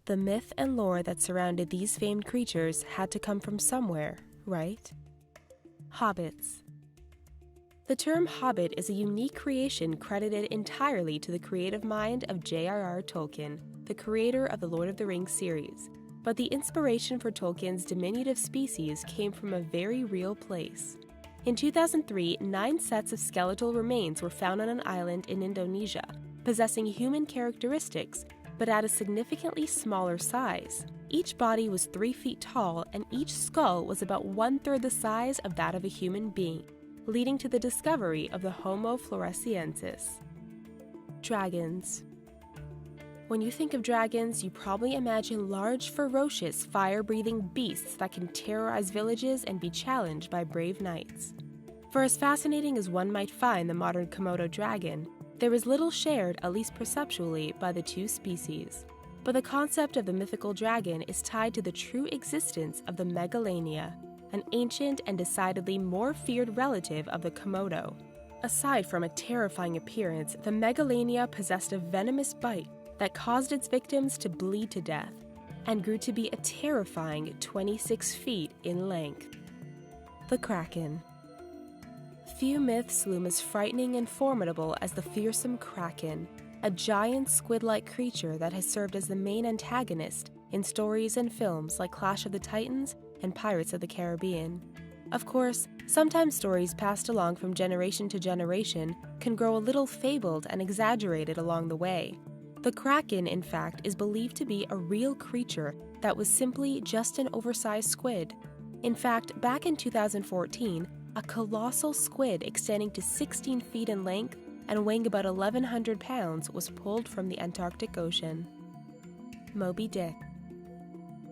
The myth and lore that surrounded these famed creatures had to come from somewhere, right? Hobbits. The term Hobbit is a unique creation credited entirely to the creative mind of J.R.R. Tolkien, the creator of the Lord of the Rings series. But the inspiration for Tolkien's diminutive species came from a very real place. In 2003, 9 sets of skeletal remains were found on an island in Indonesia, possessing human characteristics, but at a significantly smaller size. Each body was 3 feet tall, and each skull was about 1/3 the size of that of a human being, leading to the discovery of the Homo floresiensis. Dragons. When you think of dragons, you probably imagine large, ferocious, fire-breathing beasts that can terrorize villages and be challenged by brave knights. For as fascinating as one might find the modern Komodo dragon, there is little shared, at least perceptually, by the two species. But the concept of the mythical dragon is tied to the true existence of the Megalania, an ancient and decidedly more feared relative of the Komodo. Aside from a terrifying appearance, the Megalania possessed a venomous bite that caused its victims to bleed to death, and grew to be a terrifying 26 feet in length. The Kraken. Few myths loom as frightening and formidable as the fearsome Kraken, a giant squid-like creature that has served as the main antagonist in stories and films like Clash of the Titans and Pirates of the Caribbean. Of course, sometimes stories passed along from generation to generation can grow a little fabled and exaggerated along the way. The Kraken, in fact, is believed to be a real creature that was simply just an oversized squid. In fact, back in 2014, a colossal squid extending to 16 feet in length and weighing about 1,100 pounds was pulled from the Antarctic Ocean. Moby Dick.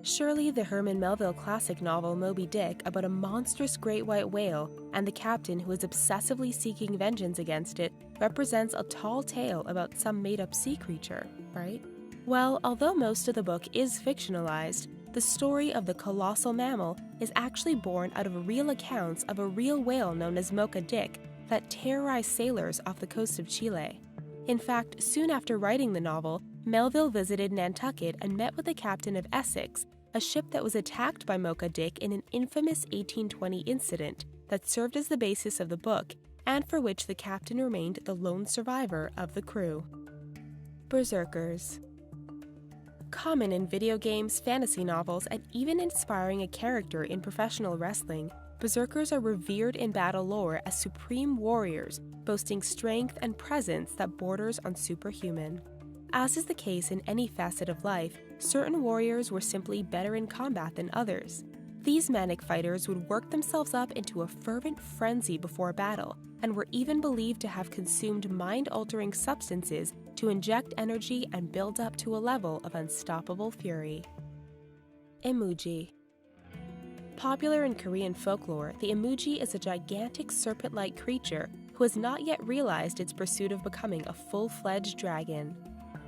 Surely the Herman Melville classic novel Moby Dick, about a monstrous great white whale and the captain who is obsessively seeking vengeance against it, represents a tall tale about some made-up sea creature, right? Well, although most of the book is fictionalized, the story of the colossal mammal is actually born out of real accounts of a real whale known as Moby Dick that terrorized sailors off the coast of Chile. In fact, soon after writing the novel, Melville visited Nantucket and met with the captain of Essex, a ship that was attacked by Moby Dick in an infamous 1820 incident that served as the basis of the book, and for which the captain remained the lone survivor of the crew. Berserkers. Common in video games, fantasy novels, and even inspiring a character in professional wrestling, Berserkers are revered in battle lore as supreme warriors, boasting strength and presence that borders on superhuman. As is the case in any facet of life, certain warriors were simply better in combat than others. These manic fighters would work themselves up into a fervent frenzy before battle, and were even believed to have consumed mind-altering substances to inject energy and build up to a level of unstoppable fury. Emoji. Popular in Korean folklore, the emoji is a gigantic serpent-like creature who has not yet realized its pursuit of becoming a full-fledged dragon.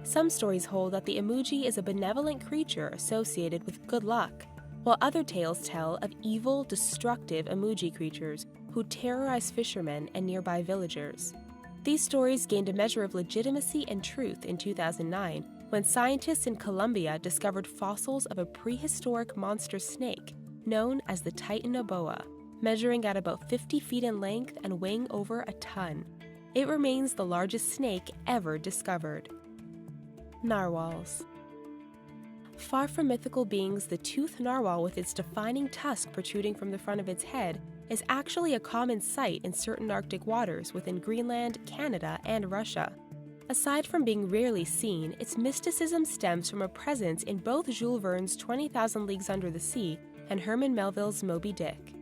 Some stories hold that the emoji is a benevolent creature associated with good luck, while other tales tell of evil, destructive emoji creatures who terrorize fishermen and nearby villagers. These stories gained a measure of legitimacy and truth in 2009 when scientists in Colombia discovered fossils of a prehistoric monster snake known as the Titanoboa, measuring at about 50 feet in length and weighing over a ton. It remains the largest snake ever discovered. Narwhals. Far from mythical beings, the toothed narwhal with its defining tusk protruding from the front of its head is actually a common sight in certain Arctic waters within Greenland, Canada, and Russia. Aside from being rarely seen, its mysticism stems from a presence in both Jules Verne's 20,000 Leagues Under the Sea and Herman Melville's Moby Dick.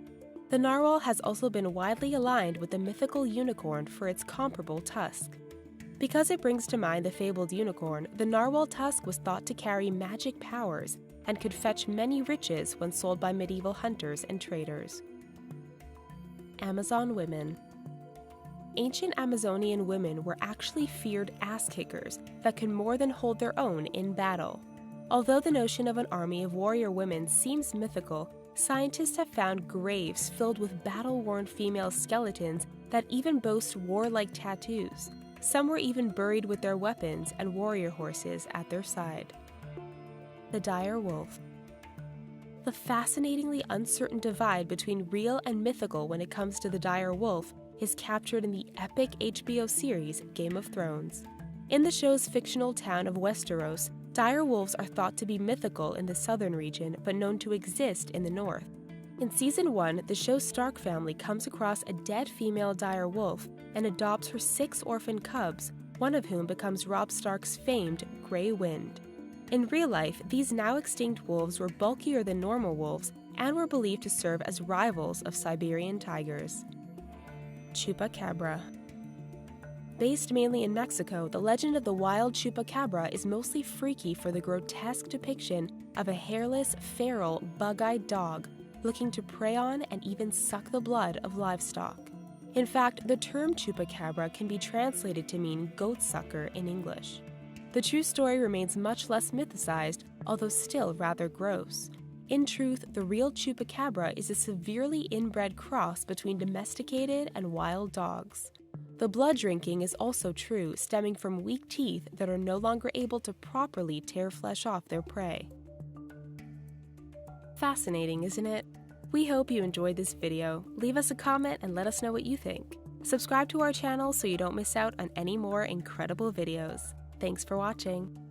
The narwhal has also been widely aligned with the mythical unicorn for its comparable tusk. Because it brings to mind the fabled unicorn, the narwhal tusk was thought to carry magic powers and could fetch many riches when sold by medieval hunters and traders. Amazon women. Ancient Amazonian women were actually feared ass-kickers that could more than hold their own in battle. Although the notion of an army of warrior women seems mythical, scientists have found graves filled with battle-worn female skeletons that even boast warlike tattoos. Some were even buried with their weapons and warrior horses at their side. The Direwolf. The fascinatingly uncertain divide between real and mythical when it comes to the Direwolf is captured in the epic HBO series Game of Thrones. In the show's fictional town of Westeros, direwolves are thought to be mythical in the southern region but known to exist in the north. In Season 1, the show's Stark family comes across a dead female direwolf and adopts her 6 orphan cubs, one of whom becomes Robb Stark's famed Grey Wind. In real life, these now extinct wolves were bulkier than normal wolves and were believed to serve as rivals of Siberian tigers. Chupacabra. Based mainly in Mexico, the legend of the wild Chupacabra is mostly freaky for the grotesque depiction of a hairless, feral, bug-eyed dog looking to prey on and even suck the blood of livestock. In fact, the term Chupacabra can be translated to mean goat sucker in English. The true story remains much less mythicized, although still rather gross. In truth, the real Chupacabra is a severely inbred cross between domesticated and wild dogs. The blood drinking is also true, stemming from weak teeth that are no longer able to properly tear flesh off their prey. Fascinating, isn't it? We hope you enjoyed this video. Leave us a comment and let us know what you think. Subscribe to our channel so you don't miss out on any more incredible videos. Thanks for watching.